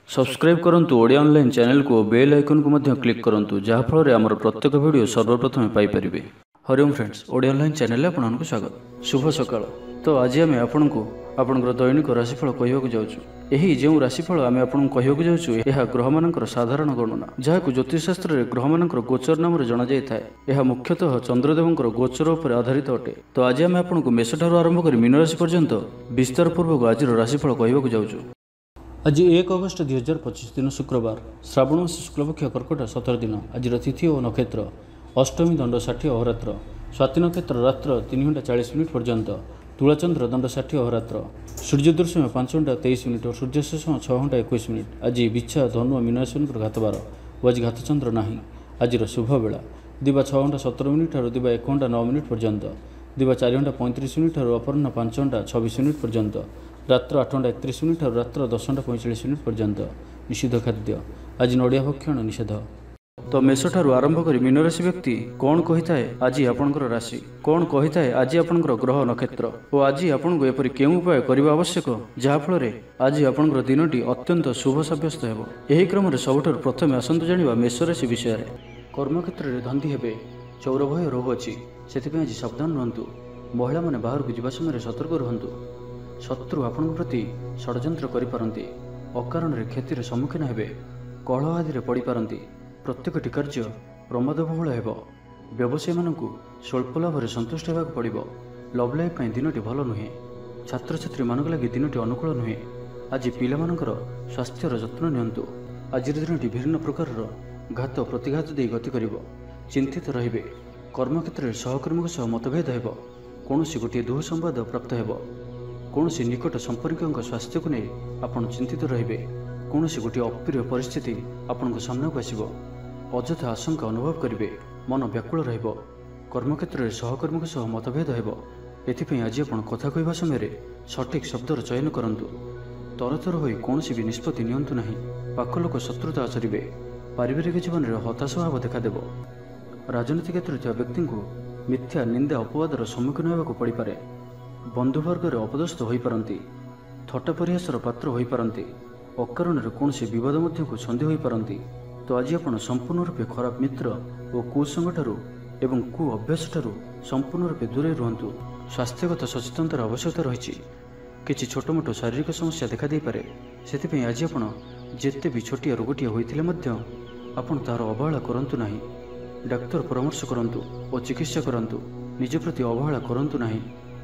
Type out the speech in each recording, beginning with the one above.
Subscribe करंतु Odia online channel को bell icon को मध्य क्लिक करंतु जहाँ फल आमर प्रत्येक वीडियो सर्वप्रथम Piper. Hariom friends, Odia online channel में आपको स्वागत। शुभ सकाळ। तो आज आम आपको आपंकर दैनिक राशिफल कहवाक जाऊँ। यही जो राशिफल आम आपको कहवाक जाऊँ यह ग्रह मानकर साधारण गणना जहाँ ज्योतिषशास्त्र में ग्रह मानकर गोचर नाम जना जाए। यह मुख्यतः चंद्रदेवंकर गोचर उपर आधारित अटे। तो आज आम आपको मेष ठारू आरंभ कर मीन राशि पर्यंत विस्तार पूर्वक आज राशिफल कहवाक जाऊँ। आज 1 अगस्त 2025 दिन शुक्रवार, श्रावण मास शुक्लपक्ष कर्कट 17 दिन। आज तिथि और नक्षत्र अष्टमी दंड 60 अहोरात्र, स्वाति नक्षत्र रात्र 3 घंटा 40 मिनिट पर्यंत, तुलाचंद्र दंड 60 अहोरात्र, सूर्योदय समय 5 घंटा 23 मिनिट और सूर्यास्त समय 6 घंटा 21 मिनिट। आज विच्छा धनु और मीन राशि घातबार और आज घातचंद्र नहीं। आज शुभ बेला दिवा 6 घंटा 17 मिनिट और दिवा 1 घंटा 9 मिनिट पर्यंत, दिवा 4 घंटा 35 मिनिट और अपराह्न 5 घंटा 26 मिनिट पर्यंत, रात्र 8 घंटा 31 मिनिट और रात्र 10 घंटा 45 मिनिट पर्यंत। निषिद्ध खाद्य आज नड़िया भक्षण निषेध। तो मेष ठारू आरंभ कर मीन राशि व्यक्ति कौन कही थाए आज आपंकर राशि, कौन कही थाए आज आपंकर ग्रह नक्षत्र और आज आपको एपरि केउं उपाय करबा आवश्यक जहाँफल आज आपंकर दिनटी अत्यंत शुभ सब्यस्त हेबो। एही क्रम रे सबुठारु प्रथमे आसंतु जानिबा मेष राशि विषय रे। कर्मक्षेत्र रे धंदी हेबे चौर भय रोग अछि, सेथिपे आज सावधान रहंतु। महिला माने बाहर को जिबा समय सतर्क रहंतु। शत्रु आपन प्रति षड्यंत्र करिपारନ୍ତି, अकारण रे क्षतिर सम्मुखीन हेबे, कलह आदि रे पड़ी पारନ୍ତି। प्रत्येकटी कार्य प्रमादबहुल हेब। व्यवसायी मानकु स्वल्प लाभ रे संतुष्ट हेबाक पड़िबो। लव लाइफ पई दिनटी भल नुहे। छात्र छात्री मानक लागि दिनटी अनुकूल नुहे। आज पिला मानकर स्वास्थ्यर जत्न नियंतु। आज दिनटी भिन्न प्रकार घात प्रतिघात दे गति करिबो। चिंतित रहिबे। कर्मक्षेत्र रे सहकर्मी सह मतभेद हेब। कोनोसी गोटे दुह संवाद प्राप्त हेब। कौनसी निकट संपर्क स्वास्थ्य को नहीं आपन चिंतित रहिबे। कौनसी गोटे अप्रिय परिस्थिति आपन सामना को आसिबो। अଯଥା आशंका अनुभव करिवे, मन व्याकुल रहिबो। कर्मक्षेत्र रे सहकर्मी सह मतभेद हेबो। एथिपई आज आपन कथा कहबा समय सठिक शब्दर चयन करंतु। तरतर होई कौनसी भी निष्पत्ति नियंतु नाही। पाख लोक शत्रुता आचरिबे। पारिवारिक जीवन में हताश भाव देखादेव। राजनीति क्षेत्र में व्यक्ति को मिथ्या निंदा अपवादर सम्मुखीन होगा पड़ पारे। बंधुवर्ग अपदस्थ हो पारती, थट्टा परिहासर पात्र हो पारती, अकारण कौन बद मध्य छंदी हो पारती। तो आज आप संपूर्ण रूपे खराब मित्र और कुसंग ठारू एवं कु अभ्यास ठारू संपूर्ण रूपे दूरे रुहतु। स्वास्थ्यगत सचेतनतार आवश्यकता रही। किसी छोट मोट शारीरिक समस्या देखा दे पारे, से आज आप जिते भी छोटिया रोगटिए होते आपन तार अवहेला करंतु नहीं। डाक्तर परामर्श करंतु और चिकित्सा करंतु। निज प्रति अवहेला करंतु नहीं।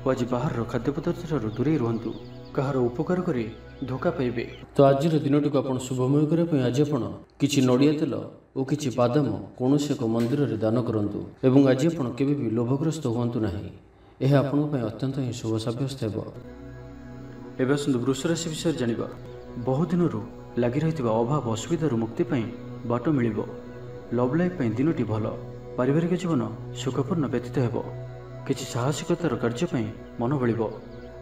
आज बाहर खाद्य पदार्थ दूरे रुहतु। कहार उपकार करी धोखा पाइबे। तो आज दिनटी को आप शुभमय करने आज आप किसी नड़िया तेल और किसी बादाम कौन एक मंदिर में दान करूँ। एवं आज आप केवे भी लोभग्रस्त हूँ ना। यह आपण अत्यंत ही शुभ सब्यस्त हो। एवं आसतु वृष राशि विषय जानिबा। बहु दिन लगी रही अभाव असुविधार मुक्ति बाट मिल। लव लाइफ दिनटी भल। पारिवारिक जीवन सुखपूर्ण व्यतीत हो। किसी साहसिकतार कार्य मन बल।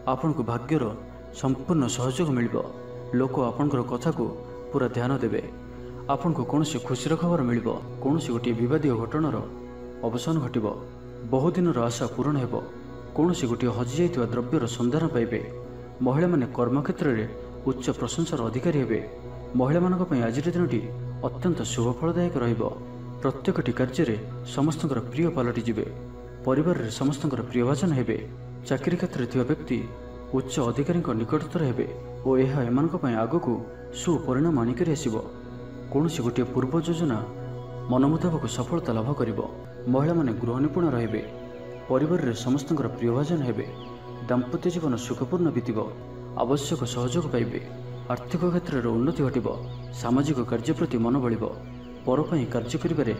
आपण को भाग्यर संपूर्ण सहयोग मिल। लोक आपणकर कथा को पूरा ध्यान देवे। आपण को कौन खुशीर खबर मिल। कौन गोटे विवादी घटनार अवसान घटब। बहुदिन आशा पूरण हो। कौन गोटे हजि जा द्रव्यर सन्धान पाइबे। महिला माने कर्मक्षेत्र में उच्च प्रशंसार अधिकारी हेबे। महिला मानक आज दिनटी अत्यंत शुभ फलदायक रहिबो। प्रत्येकटी कार्य समस्त प्रिय पलटि जिवे। परिवार रे समस्त प्रियभाजन हेबे। चाकरी क्षेत्र में व्यक्ति उच्च अधिकारी निकटतर हेबे और यह एमानक आग को सुपरिणाम आनिक आसब। कौन गोटे पूर्व योजना मन मुताबक सफलता लाभ कर। महिला माने गृह निपुण रहिबे। परिवार रे समस्त प्रियभाजन हेबे। दाम्पत्य जीवन सुखपूर्ण बीतब। आवश्यक सहयोग पाइबे। आर्थिक क्षेत्र में उन्नति घटब। सामाजिक कार्य प्रति मन बल। पर कार्य करिबारे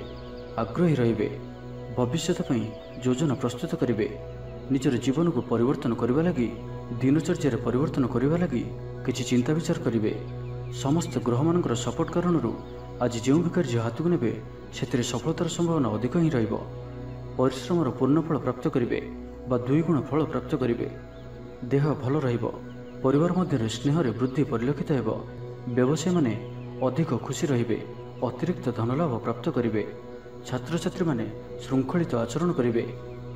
आग्रही रहिबे। भविष्य योजना प्रस्तुत करेंगे। निजर जीवन को परिवर्तन करने लगी दिनचर्या परिवर्तन करने लगी किसी चिंता विचार करेंगे। समस्त ग्रह मानकर सपोर्ट कारण आज जो भी कार्य हाथ को ने से सफलतार संभावना अधिक ही रहिबो। परिश्रमर पूर्ण फल प्राप्त करेंगे बा 2 गुण फल प्राप्त करेंगे। देह भल रहिबो। परिवार मध्य स्नेह वृद्धि परिलक्षित हेबो। व्यवसायी माने अधिक खुशी रहिबे। अतिरिक्त धनलाभ प्राप्त करेंगे। छात्र छात्री माने श्रृंखलित आचरण करेंगे।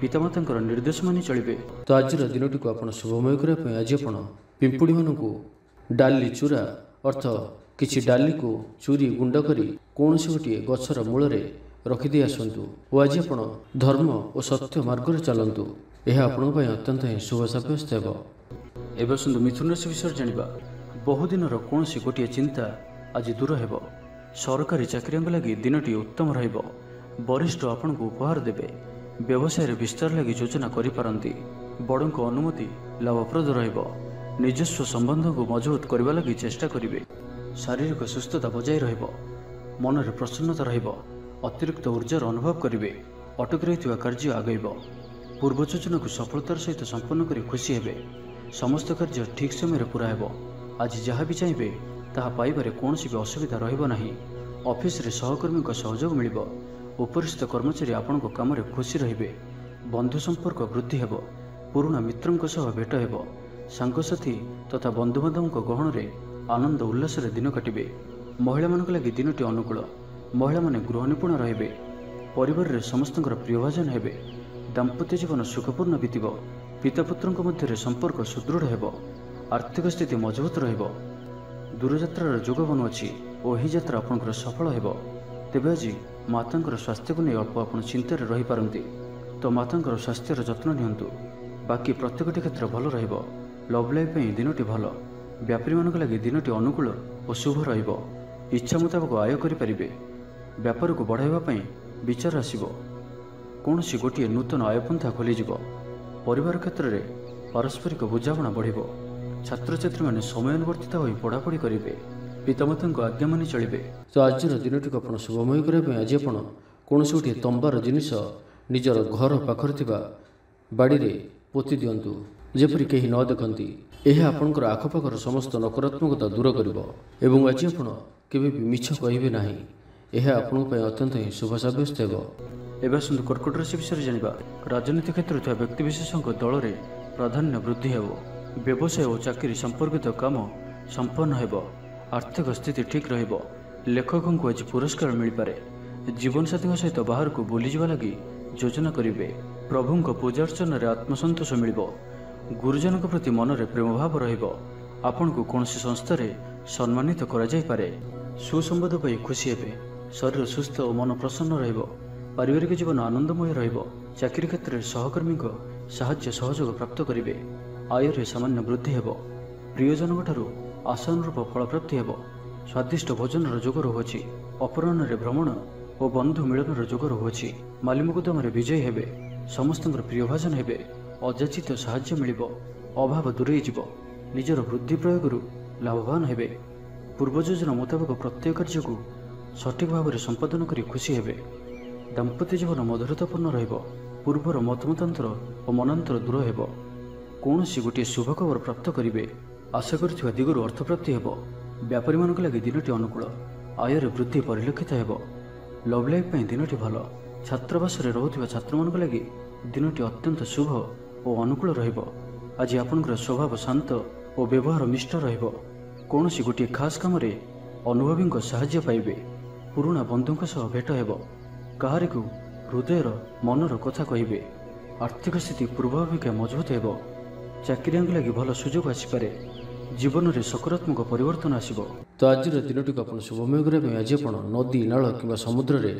पितामाता निर्देश मानि चलिबे। तो आज दिनटी को आप शुभमय करने आज आप पिंपुड़ी मानू डाली चूरा अर्थ କିଛି ଡାଲିକୁ ଚୁରି ଗୁଣ୍ଡ କରି କୌଣସି ଗୋଟିଏ ଗଛର ମୂଳରେ ରଖିଦେଇ ଆସନ୍ତୁ ଓ ଆଜି ଆପଣ ଧର୍ମ ଓ ସତ୍ୟ ମାର୍ଗରେ ଚାଲନ୍ତୁ। ଏହା ଆପଣଙ୍କ ପାଇଁ ଅତ୍ୟନ୍ତ ହିଁ ଶୁଭ ସାବ୍ୟସ୍ତ ହେବ। ଏବେ ଆସନ୍ତୁ ମିଥୁନ ରାଶି ବିଷୟରେ ଜାଣିବା। ବହୁଦିନର କୌଣସି ଗୋଟିଏ ଚିନ୍ତା ଆଜି ଦୂର ହେବ। ସରକାରୀ ଚାକିରିଆଙ୍କ ଲାଗି ଦିନଟି ଉତ୍ତମ ରହିବ। ବରିଷ୍ଠ ଆପଣଙ୍କୁ ଉପହାର ଦେବେ। ବ୍ୟବସାୟରେ ବିସ୍ତାର ଲାଗି ଯୋଜନା କରିପାରନ୍ତି। ବଡ଼ଙ୍କ ଅନୁମତି ଲାଭପ୍ରଦ ରହିବ। ନିଜସ୍ୱ ସମ୍ବନ୍ଧକୁ ମଜବୁତ କରିବା ଲାଗି ଚେଷ୍ଟା କରିବେ। ଶାରୀରିକ ସୁସ୍ଥତା ବଜାୟ ରହିବ। ମନରେ ପ୍ରସନ୍ନତା ରହିବ। ଅତିରିକ୍ତ ଉର୍ଜାର ଅନୁଭବ କରିବେ। ଅଟକି ରହିଥିବା କାର୍ଯ୍ୟ ଆଗେଇବ। ପୂର୍ବ ଯୋଜନାକୁ ସଫଳତାର ସହିତ ସମ୍ପନ୍ନ କରି ଖୁସି ହେବେ। ସମସ୍ତ କାର୍ଯ୍ୟ ଠିକ୍ ସମୟରେ ପୁରା ହେବ। ଆଜି ଯାହା ବି ଚାହିଁବେ ତାହା ପାଇବାରେ କୌଣସି ବି ଅସୁବିଧା ରହିବ ନାହିଁ। ଅଫିସରେ ସହକର୍ମୀଙ୍କ ସହଯୋଗ ମିଳିବ। ଉପରିସ୍ଥ କର୍ମଚାରୀ ଆପଣଙ୍କ କାମରେ ଖୁସି ରହିବେ। ବନ୍ଧୁ ସମ୍ପର୍କ ବୃଦ୍ଧି ହେବ। ପୁରୁଣା ମିତ୍ରଙ୍କ ସହ ଭେଟ ହେବ। ସାଙ୍ଗସାଥି ତଥା ବନ୍ଧୁବାନ୍ଧବଙ୍କ ଗହଣରେ ଆନନ୍ଦ ଉଲ୍ଲାସରେ ଦିନ କାଟିବେ। ମହିଳାମାନଙ୍କ ଲାଗି ଦିନଟି ଅନୁକୂଳ। ମହିଳାମାନେ ଗୃହ ନିପୁଣ ରହିବେ। ପରିବାରରେ ସମସ୍ତଙ୍କର ପ୍ରିୟଭାଜନ ହେବେ। ଦାମ୍ପତ୍ୟ ଜୀବନ ସୁଖପୂର୍ଣ୍ଣ ବିତିବ। ପିତାପୁତ୍ରଙ୍କ ମଧ୍ୟରେ ସମ୍ପର୍କ ସୁଦୃଢ଼ ହେବ। ଆର୍ଥିକ ସ୍ଥିତି ମଜବୁତ ରହିବ। ଦୂରଯାତ୍ରାର ଯୋଗ ବନୁଅଛି ଓ ଏହି ଯାତ୍ରା ଆପଣଙ୍କର ସଫଳ ହେବ। ତେବେ ଆଜି ମାତାଙ୍କର ସ୍ୱାସ୍ଥ୍ୟକୁ ନେଇ ଅଳ୍ପ ଆପଣ ଚିନ୍ତାରେ ରହିପାରନ୍ତି, ତ ମାତାଙ୍କର ସ୍ୱାସ୍ଥ୍ୟର ଯତ୍ନ ନିଅନ୍ତୁ। ବାକି ପ୍ରତ୍ୟେକଟି କ୍ଷେତ୍ର ଭଲ ରହିବ। ଲଭ୍ ଲାଇଫ୍ ପାଇଁ ଦିନଟି ଭଲ। ବ୍ୟାପାରୀମାନଙ୍କ ଲାଗି ଦିନଟି ଅନୁକୂଳ ଓ ଶୁଭ ରହିବ। ଇଚ୍ଛା ମୁତାବକ ଆୟ କରିପାରିବେ। ବ୍ୟାପାରକୁ ବଢ଼ାଇବା ପାଇଁ ବିଚାର ଆସିବ। କୌଣସି ଗୋଟିଏ ନୂତନ ଆୟପନ୍ଥା ଖୋଲିଯିବ। ପରିବାର କ୍ଷେତ୍ରରେ ପାରସ୍ପରିକ ବୁଝାମଣା ବଢ଼ିବ। ଛାତ୍ରଛାତ୍ରୀମାନେ ସମୟାନୁବର୍ତ୍ତିତ ହୋଇ ପଢ଼ାପଢ଼ି କରିବେ। ପିତାମାତାଙ୍କ ଆଜ୍ଞା ମାନି ଚଳିବେ। ତ ଆଜିର ଦିନଟିକୁ ଆପଣ ଶୁଭମୟ କରିବା ପାଇଁ ଆଜି ଆପଣ କୌଣସି ଗୋଟିଏ ତମ୍ବାର ଜିନିଷ ନିଜର ଘର ପାଖରେ ଥିବା ବାଡ଼ିରେ ପୋତି ଦିଅନ୍ତୁ, ଯେପରି କେହି ନ ଦେଖନ୍ତି। ଏହା ଆପଣଙ୍କର ଆଖପାଖର ସମସ୍ତ ନକାରାତ୍ମକତା ଦୂର କରିବ। ଏବଂ ଆଜି ଆପଣ କେବେ ବି ମିଛ କହିବେ ନାହିଁ। ଏହା ଆପଣଙ୍କ ପାଇଁ ଅତ୍ୟନ୍ତ ହିଁ ଶୁଭ ସାବ୍ୟସ୍ତ ହେବ। ଏବେ ଆସନ୍ତୁ କର୍କଟ ରାଶି ବିଷୟରେ ଜାଣିବା। ରାଜନୀତି କ୍ଷେତ୍ରରେ ଥିବା ବ୍ୟକ୍ତିବିଶେଷଙ୍କ ଦଳରେ ପ୍ରାଧାନ୍ୟ ବୃଦ୍ଧି ହେବ। ବ୍ୟବସାୟ ଓ ଚାକିରି ସମ୍ପର୍କିତ କାମ ସମ୍ପନ୍ନ ହେବ। ଆର୍ଥିକ ସ୍ଥିତି ଠିକ୍ ରହିବ। ଲେଖକଙ୍କୁ ଆଜି ପୁରସ୍କାର ମିଳିପାରେ। ଜୀବନସାଥୀଙ୍କ ସହିତ ବାହାରକୁ ବୁଲିଯିବା ଲାଗି ଯୋଜନା କରିବେ। ପ୍ରଭୁଙ୍କ ପୂଜାର୍ଚ୍ଚନାରେ ଆତ୍ମସନ୍ତୋଷ ମିଳିବ। ଗୁରୁଜନଙ୍କ ପ୍ରତି ମନରେ ପ୍ରେମଭାବ ରହିବ। ଆପଣଙ୍କୁ କୌଣସି ସଂସ୍ଥାରେ ସମ୍ମାନିତ କରାଯାଇପାରେ। ସୁସମ୍ବାଦ ପାଇ ଖୁସି ହେବେ। ଶରୀର ସୁସ୍ଥ ଓ ମନ ପ୍ରସନ୍ନ ରହିବ। ପାରିବାରିକ ଜୀବନ ଆନନ୍ଦମୟ ରହିବ। ଚାକିରି କ୍ଷେତ୍ରରେ ସହକର୍ମୀଙ୍କ ସାହାଯ୍ୟ ସହଯୋଗ ପ୍ରାପ୍ତ କରିବେ। ଆୟରେ ସାମାନ୍ୟ ବୃଦ୍ଧି ହେବ। ପ୍ରିୟଜନଙ୍କଠାରୁ ଆଶାନୁରୂପ ଫଳପ୍ରାପ୍ତି ହେବ। ସ୍ୱାଦିଷ୍ଟ ଭୋଜନର ଯୋଗ ରହୁଅଛି। ଅପରାହ୍ନରେ ଭ୍ରମଣ ଓ ବନ୍ଧୁ ମିଳନର ଯୋଗ ରହୁଅଛି। ମାଲିମୁକଦ୍ଦମାରେ ବିଜୟୀ ହେବେ। ସମସ୍ତଙ୍କର ପ୍ରିୟଭାଜନ ହେବେ। ଅଯାଚିତ ସାହାଯ୍ୟ ମିଳିବ। ଅଭାବ ଦୂରେଇ ଯିବ। ନିଜର ବୁଦ୍ଧି ପ୍ରୟୋଗରୁ ଲାଭବାନ ହେବେ। ପୂର୍ବ ଯୋଜନା ମୁତାବକ ପ୍ରତ୍ୟେକ କାର୍ଯ୍ୟକୁ ସଠିକ୍ ଭାବରେ ସମ୍ପାଦନ କରି ଖୁସି ହେବେ। ଦାମ୍ପତ୍ୟ ଜୀବନ ମଧୁରତାପୂର୍ଣ୍ଣ ରହିବ। ପୂର୍ବର ମତମତାନ୍ତର ଓ ମନାନ୍ତର ଦୂର ହେବ। କୌଣସି ଗୋଟିଏ ଶୁଭ ଖବର ପ୍ରାପ୍ତ କରିବେ। ଆଶା କରିଥିବା ଦିଗରୁ ଅର୍ଥପ୍ରାପ୍ତି ହେବ। ବ୍ୟାପାରୀମାନଙ୍କ ଲାଗି ଦିନଟି ଅନୁକୂଳ। ଆୟରେ ବୃଦ୍ଧି ପରିଲକ୍ଷିତ ହେବ। ଲଭ୍ ଲାଇଫ୍ ପାଇଁ ଦିନଟି ଭଲ। ଛାତ୍ରାବାସରେ ରହୁଥିବା ଛାତ୍ରମାନଙ୍କ ଲାଗି ଦିନଟି ଅତ୍ୟନ୍ତ ଶୁଭ ଓ ଅନୁକୂଳ ରହିବ। ଆଜି ଆପଣଙ୍କର ସ୍ୱଭାବ ଶାନ୍ତ ଓ ବ୍ୟବହାର ମିଷ୍ଟ ରହିବ। କୌଣସି ଗୋଟିଏ ଖାସ୍ କାମରେ ଅନୁଭବୀଙ୍କ ସାହାଯ୍ୟ ପାଇବେ। ପୁରୁଣା ବନ୍ଧୁଙ୍କ ସହ ଭେଟ ହେବ। କାହାରିକୁ ହୃଦୟର ମନର କଥା କହିବେ। ଆର୍ଥିକ ସ୍ଥିତି ପୂର୍ବ ଅପେକ୍ଷା ମଜବୁତ ହେବ। ଚାକିରିଆଙ୍କ ଲାଗି ଭଲ ସୁଯୋଗ ଆସିପାରେ। ଜୀବନରେ ସକାରାତ୍ମକ ପରିବର୍ତ୍ତନ ଆସିବ। ତ ଆଜିର ଦିନଟିକୁ ଆପଣ ଶୁଭମୟ କରିବା ପାଇଁ ଆଜି ଆପଣ ନଦୀ, ନାଳ କିମ୍ବା ସମୁଦ୍ରରେ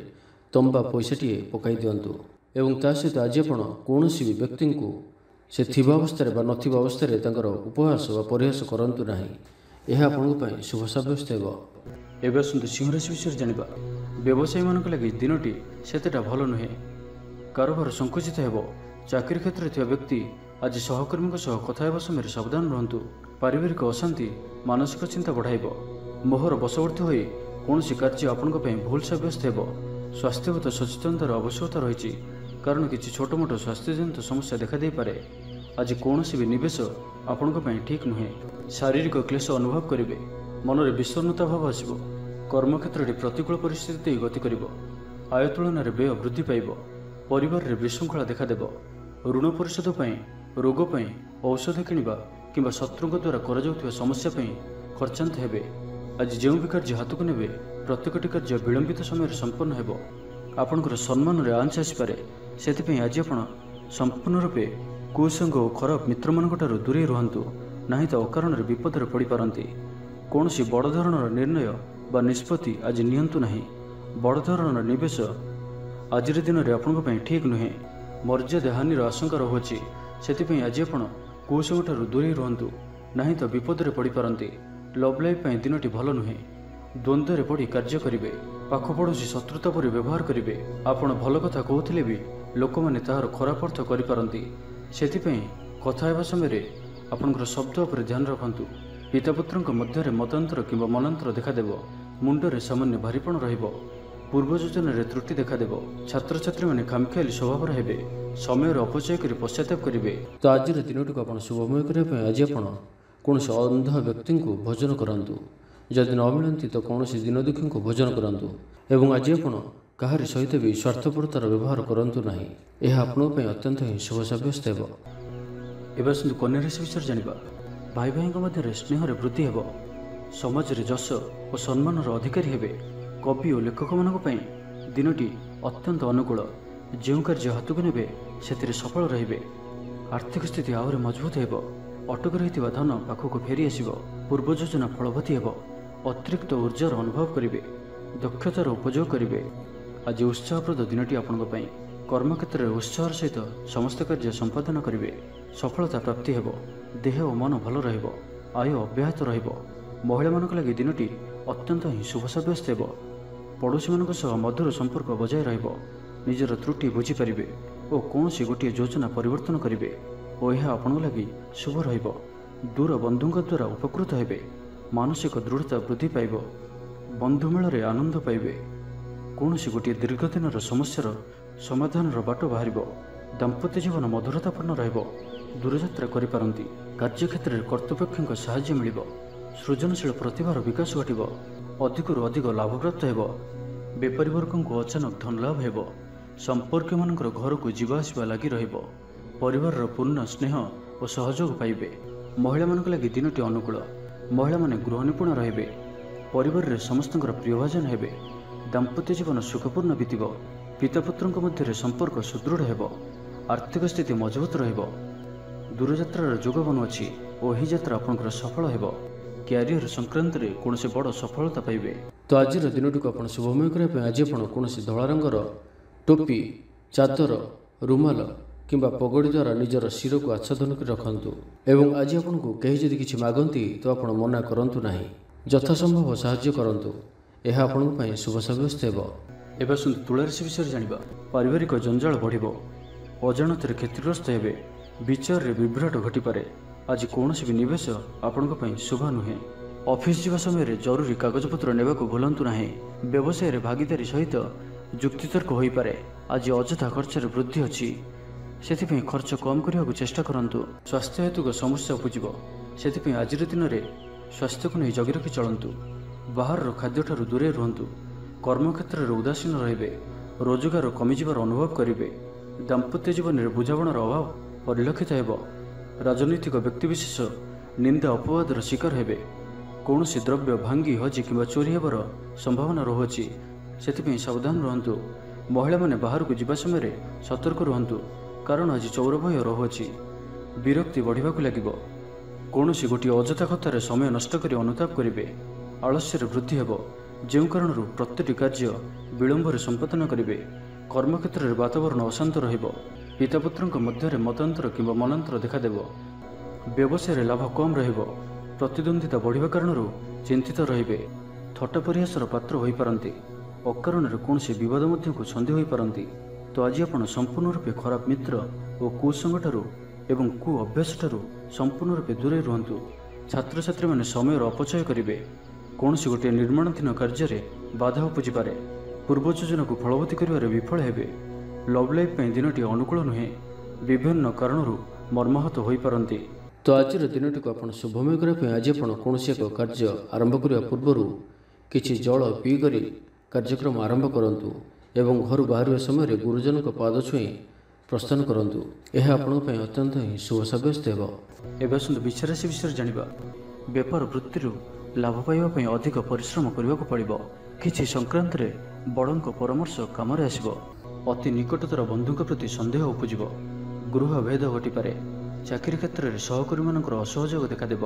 ତମ୍ବା ପଇସାଟିଏ ପକାଇ ଦିଅନ୍ତୁ। ଏବଂ ତା ସହିତ ଆଜି ଆପଣ କୌଣସି ବି ବ୍ୟକ୍ତିଙ୍କୁ ସେ ଥିବା ଅବସ୍ଥାରେ ବା ନଥିବା ଅବସ୍ଥାରେ ତାଙ୍କର ଉପହାସ ବା ପରିହାସ କରନ୍ତୁ ନାହିଁ। ଏହା ଆପଣଙ୍କ ପାଇଁ ଶୁଭ ସାବ୍ୟସ୍ତ ହେବ। ଏବେ ଆସନ୍ତୁ ସିଂହ ରାଶି ବିଷୟରେ ଜାଣିବା। ବ୍ୟବସାୟୀମାନଙ୍କ ଲାଗି ଦିନଟି ସେତେଟା ଭଲ ନୁହେଁ। କାରବାର ସଂକୁଚିତ ହେବ। ଚାକିରି କ୍ଷେତ୍ରରେ ଥିବା ବ୍ୟକ୍ତି ଆଜି ସହକର୍ମୀଙ୍କ ସହ କଥା ହେବା ସମୟରେ ସାବଧାନ ରୁହନ୍ତୁ। ପାରିବାରିକ ଅଶାନ୍ତି ମାନସିକ ଚିନ୍ତା ବଢ଼ାଇବ। ମୋହର ବଶବର୍ତ୍ତୀ ହୋଇ କୌଣସି କାର୍ଯ୍ୟ ଆପଣଙ୍କ ପାଇଁ ଭୁଲ ସାବ୍ୟସ୍ତ ହେବ। ସ୍ୱାସ୍ଥ୍ୟଗତ ସଚେତନତାର ଆବଶ୍ୟକତା ରହିଛି, କାରଣ କିଛି ଛୋଟମୋଟ ସ୍ୱାସ୍ଥ୍ୟଜନିତ ସମସ୍ୟା ଦେଖାଦେଇପାରେ। ଆଜି କୌଣସି ବି ନିବେଶ ଆପଣଙ୍କ ପାଇଁ ଠିକ୍ ନୁହେଁ। ଶାରୀରିକ କ୍ଲେଶ ଅନୁଭବ କରିବେ। ମନରେ ବିଷଣ୍ଣତା ଭାବ ଆସିବ। କର୍ମକ୍ଷେତ୍ରରେ ପ୍ରତିକୂଳ ପରିସ୍ଥିତି ଦେଇ ଗତି କରିବ। ଆୟ ତୁଳନାରେ ବ୍ୟୟ ବୃଦ୍ଧି ପାଇବ। ପରିବାରରେ ବିଶୃଙ୍ଖଳା ଦେଖାଦେବ। ଋଣ ପରିଶୋଧ ପାଇଁ, ରୋଗ ପାଇଁ ଔଷଧ କିଣିବା କିମ୍ବା ଶତ୍ରୁଙ୍କ ଦ୍ୱାରା କରାଯାଉଥିବା ସମସ୍ୟା ପାଇଁ ଖର୍ଚ୍ଚାନ୍ତ ହେବେ। ଆଜି ଯେଉଁ ବି କାର୍ଯ୍ୟ ହାତକୁ ନେବେ ପ୍ରତ୍ୟେକଟି କାର୍ଯ୍ୟ ବିଳମ୍ବିତ ସମୟରେ ସମ୍ପନ୍ନ ହେବ। ଆପଣଙ୍କର ସମ୍ମାନରେ ଆଞ୍ଚ ଆସିପାରେ। ସେଥିପାଇଁ ଆଜି ଆପଣ ସମ୍ପୂର୍ଣ୍ଣ ରୂପେ କୁସଙ୍ଗ ଓ ଖରାପ ମିତ୍ରମାନଙ୍କ ଠାରୁ ଦୂରେଇ ରୁହନ୍ତୁ, ନାହିଁ ତ ଅକାରଣରେ ବିପଦରେ ପଡ଼ିପାରନ୍ତି। କୌଣସି ବଡ଼ ଧରଣର ନିର୍ଣ୍ଣୟ ବା ନିଷ୍ପତ୍ତି ଆଜି ନିଅନ୍ତୁ ନାହିଁ। ବଡ଼ ଧରଣର ନିବେଶ ଆଜିର ଦିନରେ ଆପଣଙ୍କ ପାଇଁ ଠିକ୍ ନୁହେଁ। ମର୍ଯ୍ୟାଦା ହାନିର ଆଶଙ୍କା ରହୁଅଛି। ସେଥିପାଇଁ ଆଜି ଆପଣ କୁସଙ୍ଗଠାରୁ ଦୂରେଇ ରୁହନ୍ତୁ, ନାହିଁ ତ ବିପଦରେ ପଡ଼ିପାରନ୍ତି। ଲଭ୍ ଲାଇଫ୍ ପାଇଁ ଦିନଟି ଭଲ ନୁହେଁ। ଦ୍ୱନ୍ଦ୍ୱରେ ପଡ଼ି କାର୍ଯ୍ୟ କରିବେ। ପାଖ ପଡ଼ୋଶୀ ଶତ୍ରୁତା ପରି ବ୍ୟବହାର କରିବେ। ଆପଣ ଭଲ କଥା କହୁଥିଲେ ବି ଲୋକମାନେ ତାହାର ଖରାପ ଅର୍ଥ କରିପାରନ୍ତି। ସେଥିପାଇଁ କଥା ହେବା ସମୟରେ ଆପଣଙ୍କର ଶବ୍ଦ ଉପରେ ଧ୍ୟାନ ରଖନ୍ତୁ। ପିତାପୁତ୍ରଙ୍କ ମଧ୍ୟରେ ମତାନ୍ତର କିମ୍ବା ମନାନ୍ତର ଦେଖାଦେବ। ମୁଣ୍ଡରେ ସାମାନ୍ୟ ଭାରିପଣ ରହିବ। ପୂର୍ବ ଯୋଜନାରେ ତ୍ରୁଟି ଦେଖାଦେବ। ଛାତ୍ରଛାତ୍ରୀମାନେ ଖାମଖିଆଲି ସ୍ୱଭାବର ହେବେ। ସମୟର ଅପଚୟ କରି ପଶ୍ଚାତାପ କରିବେ। ତ ଆଜିର ଦିନଟିକୁ ଆପଣ ଶୁଭମୟ କରିବା ପାଇଁ ଆଜି ଆପଣ କୌଣସି ଅନ୍ଧ ବ୍ୟକ୍ତିଙ୍କୁ ଭୋଜନ କରାନ୍ତୁ। ଯଦି ନ ମିଳନ୍ତି ତ କୌଣସି ଦିନ ଦୁଃଖୀଙ୍କୁ ଭୋଜନ କରାନ୍ତୁ। ଏବଂ ଆଜି ଆପଣ କାହାରି ସହିତ ବି ସ୍ୱାର୍ଥପରତାର ବ୍ୟବହାର କରନ୍ତୁ ନାହିଁ। ଏହା ଆପଣଙ୍କ ପାଇଁ ଅତ୍ୟନ୍ତ ହିଁ ଶୁଭ ସାବ୍ୟସ୍ତ ହେବ। ଏବେ ଆସନ୍ତୁ କନ୍ୟା ରାଶି ବିଷୟରେ ଜାଣିବା। ଭାଇ ଭାଇଙ୍କ ମଧ୍ୟରେ ସ୍ନେହରେ ବୃଦ୍ଧି ହେବ। ସମାଜରେ ଯଶ ଓ ସମ୍ମାନର ଅଧିକାରୀ ହେବେ। କବି ଓ ଲେଖକମାନଙ୍କ ପାଇଁ ଦିନଟି ଅତ୍ୟନ୍ତ ଅନୁକୂଳ। ଯେଉଁ କାର୍ଯ୍ୟ ହାତକୁ ନେବେ ସେଥିରେ ସଫଳ ରହିବେ। ଆର୍ଥିକ ସ୍ଥିତି ଆହୁରି ମଜବୁତ ହେବ। ଅଟକି ରହିଥିବା ଧନ ପାଖକୁ ଫେରି ଆସିବ। ପୂର୍ବ ଯୋଜନା ଫଳବତୀ ହେବ। ଅତିରିକ୍ତ ଉର୍ଜାର ଅନୁଭବ କରିବେ। ଦକ୍ଷତାର ଉପଯୋଗ କରିବେ। ଆଜି ଉତ୍ସାହପ୍ରଦ ଦିନଟି ଆପଣଙ୍କ ପାଇଁ। କର୍ମକ୍ଷେତ୍ରରେ ଉତ୍ସାହର ସହିତ ସମସ୍ତ କାର୍ଯ୍ୟ ସମ୍ପାଦନ କରିବେ। ସଫଳତା ପ୍ରାପ୍ତି ହେବ। ଦେହ ଓ ମନ ଭଲ ରହିବ। ଆୟ ଅବ୍ୟାହତ ରହିବ। ମହିଳାମାନଙ୍କ ଲାଗି ଦିନଟି ଅତ୍ୟନ୍ତ ହିଁ ଶୁଭ ସାବ୍ୟସ୍ତ ହେବ। ପଡ଼ୋଶୀମାନଙ୍କ ସହ ମଧୁର ସମ୍ପର୍କ ବଜାୟ ରହିବ। ନିଜର ତ୍ରୁଟି ବୁଝିପାରିବେ ଓ କୌଣସି ଗୋଟିଏ ଯୋଜନା ପରିବର୍ତ୍ତନ କରିବେ ଓ ଏହା ଆପଣଙ୍କ ଲାଗି ଶୁଭ ରହିବ। ଦୂର ବନ୍ଧୁଙ୍କ ଦ୍ୱାରା ଉପକୃତ ହେବେ। ମାନସିକ ଦୃଢ଼ତା ବୃଦ୍ଧି ପାଇବ। ବନ୍ଧୁମେଳରେ ଆନନ୍ଦ ପାଇବେ। କୌଣସି ଗୋଟିଏ ଦୀର୍ଘଦିନର ସମସ୍ୟାର ସମାଧାନର ବାଟ ବାହାରିବ। ଦାମ୍ପତ୍ୟ ଜୀବନ ମଧୁରତାପୂର୍ଣ୍ଣ ରହିବ। ଦୂରଯାତ୍ରା କରିପାରନ୍ତି। କାର୍ଯ୍ୟକ୍ଷେତ୍ରରେ କର୍ତ୍ତୃପକ୍ଷଙ୍କ ସାହାଯ୍ୟ ମିଳିବ। ସୃଜନଶୀଳ ପ୍ରତିଭାର ବିକାଶ ଘଟିବ। ଅଧିକରୁ ଅଧିକ ଲାଭପ୍ରାପ୍ତ ହେବ। ବେପାରୀ ବର୍ଗଙ୍କୁ ଅଚାନକ ଧନଲାଭ ହେବ। ସମ୍ପର୍କୀୟମାନଙ୍କର ଘରକୁ ଯିବା ଆସିବା ଲାଗି ରହିବ। ପରିବାରର ପୂର୍ଣ୍ଣ ସ୍ନେହ ଓ ସହଯୋଗ ପାଇବେ। ମହିଳାମାନଙ୍କ ଲାଗି ଦିନଟି ଅନୁକୂଳ। ମହିଳାମାନେ ଗୃହ ନିପୁଣ ରହିବେ। ପରିବାରରେ ସମସ୍ତଙ୍କର ପ୍ରିୟଭାଜନ ହେବେ। ଦାମ୍ପତ୍ୟ ଜୀବନ ସୁଖପୂର୍ଣ୍ଣ ବିତିବ। ପିତାପୁତ୍ରଙ୍କ ମଧ୍ୟରେ ସମ୍ପର୍କ ସୁଦୃଢ଼ ହେବ। ଆର୍ଥିକ ସ୍ଥିତି ମଜବୁତ ରହିବ। ଦୂରଯାତ୍ରାର ଯୋଗ ବନୁଅଛି ଓ ଏହି ଯାତ୍ରା ଆପଣଙ୍କର ସଫଳ ହେବ। କ୍ୟାରିୟର ସଂକ୍ରାନ୍ତରେ କୌଣସି ବଡ଼ ସଫଳତା ପାଇବେ। ତ ଆଜିର ଦିନଟିକୁ ଆପଣ ଶୁଭମୟ କରିବା ପାଇଁ ଆଜି ଆପଣ କୌଣସି ଧଳା ରଙ୍ଗର ଟୋପି, ଚାଦର, ରୁମାଲ କିମ୍ବା ପଗଡ଼ି ଦ୍ୱାରା ନିଜର ଶିରକୁ ଆଚ୍ଛାଦନ କରି ରଖନ୍ତୁ। ଏବଂ ଆଜି ଆପଣଙ୍କୁ କେହି ଯଦି କିଛି ମାଗନ୍ତି ତ ଆପଣ ମନା କରନ୍ତୁ ନାହିଁ। ଯଥାସମ୍ଭବ ସାହାଯ୍ୟ କରନ୍ତୁ। ଏହା ଆପଣଙ୍କ ପାଇଁ ଶୁଭ ସାବ୍ୟସ୍ତ ହେବ। ଏବେ ଆସନ୍ତୁ ତୁଳା ରାଶି ବିଷୟରେ ଜାଣିବା। ପାରିବାରିକ ଜଞ୍ଜାଳ ବଢ଼ିବ। ଅଜାଣତରେ କ୍ଷତିଗ୍ରସ୍ତ ହେବେ। ବିଚାରରେ ବିଭ୍ରାଟ ଘଟିପାରେ। ଆଜି କୌଣସି ବି ନିବେଶ ଆପଣଙ୍କ ପାଇଁ ଶୁଭ ନୁହେଁ। ଅଫିସ୍ ଯିବା ସମୟରେ ଜରୁରୀ କାଗଜପତ୍ର ନେବାକୁ ଭୁଲନ୍ତୁ ନାହିଁ। ବ୍ୟବସାୟରେ ଭାଗିଦାରୀ ସହିତ ଯୁକ୍ତିତର୍କ ହୋଇପାରେ। ଆଜି ଅଯଥା ଖର୍ଚ୍ଚରେ ବୃଦ୍ଧି ଅଛି। ସେଥିପାଇଁ ଖର୍ଚ୍ଚ କମ୍ କରିବାକୁ ଚେଷ୍ଟା କରନ୍ତୁ। ସ୍ୱାସ୍ଥ୍ୟ ହେତୁକ ସମସ୍ୟା ଉପୁଜିବ। ସେଥିପାଇଁ ଆଜିର ଦିନରେ ସ୍ୱାସ୍ଥ୍ୟକୁ ନେଇ ଜଗି ରଖି ଚଳନ୍ତୁ। ବାହାରର ଖାଦ୍ୟଠାରୁ ଦୂରେଇ ରୁହନ୍ତୁ। କର୍ମକ୍ଷେତ୍ରରେ ଉଦାସୀନ ରହିବେ। ରୋଜଗାର କମିଯିବାର ଅନୁଭବ କରିବେ। ଦାମ୍ପତ୍ୟ ଜୀବନରେ ବୁଝାମଣାର ଅଭାବ ପରିଲକ୍ଷିତ ହେବ। ରାଜନୈତିକ ବ୍ୟକ୍ତିବିଶେଷ ନିନ୍ଦା ଅପବାଦର ଶିକାର ହେବେ। କୌଣସି ଦ୍ରବ୍ୟ ଭାଙ୍ଗି ହଜି କିମ୍ବା ଚୋରି ହେବାର ସମ୍ଭାବନା ରହୁଅଛି। ସେଥିପାଇଁ ସାବଧାନ ରୁହନ୍ତୁ। ମହିଳାମାନେ ବାହାରକୁ ଯିବା ସମୟରେ ସତର୍କ ରୁହନ୍ତୁ, କାରଣ ଆଜି ଚୌର ଭୟ ରହୁଅଛି। ବିରକ୍ତି ବଢ଼ିବାକୁ ଲାଗିବ। କୌଣସି ଗୋଟିଏ ଅଯଥା କଥାରେ ସମୟ ନଷ୍ଟ କରି ଅନୁତାପ କରିବେ। ଆଳସ୍ୟରେ ବୃଦ୍ଧି ହେବ, ଯେଉଁ କାରଣରୁ ପ୍ରତିଟି କାର୍ଯ୍ୟ ବିଳମ୍ବରେ ସମ୍ପାଦନ କରିବେ। କର୍ମକ୍ଷେତ୍ରରେ ବାତାବରଣ ଅଶାନ୍ତ ରହିବ। ପିତାପୁତ୍ରଙ୍କ ମଧ୍ୟରେ ମତାନ୍ତର କିମ୍ବା ମନାନ୍ତର ଦେଖାଦେବ। ବ୍ୟବସାୟରେ ଲାଭ କମ୍ ରହିବ। ପ୍ରତିଦ୍ୱନ୍ଦିତା ବଢ଼ିବା କାରଣରୁ ଚିନ୍ତିତ ରହିବେ। ଥଟ୍ଟା ପରିହାସର ପାତ୍ର ହୋଇପାରନ୍ତି। ଅକାରଣରେ କୌଣସି ବିବାଦ ମଧ୍ୟକୁ ଛନ୍ଦି ହୋଇପାରନ୍ତି। ତ ଆଜି ଆପଣ ସମ୍ପୂର୍ଣ୍ଣ ରୂପେ ଖରାପ ମିତ୍ର ଓ କୁସଙ୍ଗଠାରୁ ଏବଂ କୁ ଅଭ୍ୟାସଠାରୁ ସମ୍ପୂର୍ଣ୍ଣ ରୂପେ ଦୂରେଇ ରୁହନ୍ତୁ। ଛାତ୍ରଛାତ୍ରୀମାନେ ସମୟର ଅପଚୟ କରିବେ। କୌଣସି ଗୋଟିଏ ନିର୍ମାଣାଧୀନ କାର୍ଯ୍ୟରେ ବାଧା ଉପୁଜିପାରେ। ପୂର୍ବ ଯୋଜନାକୁ ଫଳବତୀ କରିବାରେ ବିଫଳ ହେବେ। ଲଭ୍ ଲାଇଫ୍ ପାଇଁ ଦିନଟି ଅନୁକୂଳ ନୁହେଁ। ବିଭିନ୍ନ କାରଣରୁ ମର୍ମାହତ ହୋଇପାରନ୍ତି। ତ ଆଜିର ଦିନଟିକୁ ଆପଣ ଶୁଭମୟ କରିବା ପାଇଁ ଆଜି ଆପଣ କୌଣସି ଏକ କାର୍ଯ୍ୟ ଆରମ୍ଭ କରିବା ପୂର୍ବରୁ କିଛି ଜଳ ପିଇକରି କାର୍ଯ୍ୟକ୍ରମ ଆରମ୍ଭ କରନ୍ତୁ ଏବଂ ଘରୁ ବାହାରିବା ସମୟରେ ଗୁରୁଜନଙ୍କ ପାଦ ଛୁଇଁ ପ୍ରସ୍ଥାନ କରନ୍ତୁ। ଏହା ଆପଣଙ୍କ ପାଇଁ ଅତ୍ୟନ୍ତ ହିଁ ଶୁଭ ସାବ୍ୟସ୍ତ ହେବ। ଏବେ ଆସନ୍ତୁ ବିଛା ରାଶି ବିଷୟରେ ଜାଣିବା। ବେପାର ବୃତ୍ତିରୁ ଲାଭ ପାଇବା ପାଇଁ ଅଧିକ ପରିଶ୍ରମ କରିବାକୁ ପଡ଼ିବ। କିଛି ସଂକ୍ରାନ୍ତରେ ବଡ଼ଙ୍କ ପରାମର୍ଶ କାମରେ ଆସିବ। ଅତି ନିକଟତର ବନ୍ଧୁଙ୍କ ପ୍ରତି ସନ୍ଦେହ ଉପୁଜିବ। ଗୃହ ଭେଦ ଘଟିପାରେ। ଚାକିରି କ୍ଷେତ୍ରରେ ସହକର୍ମୀମାନଙ୍କର ଅସହଯୋଗ ଦେଖାଦେବ।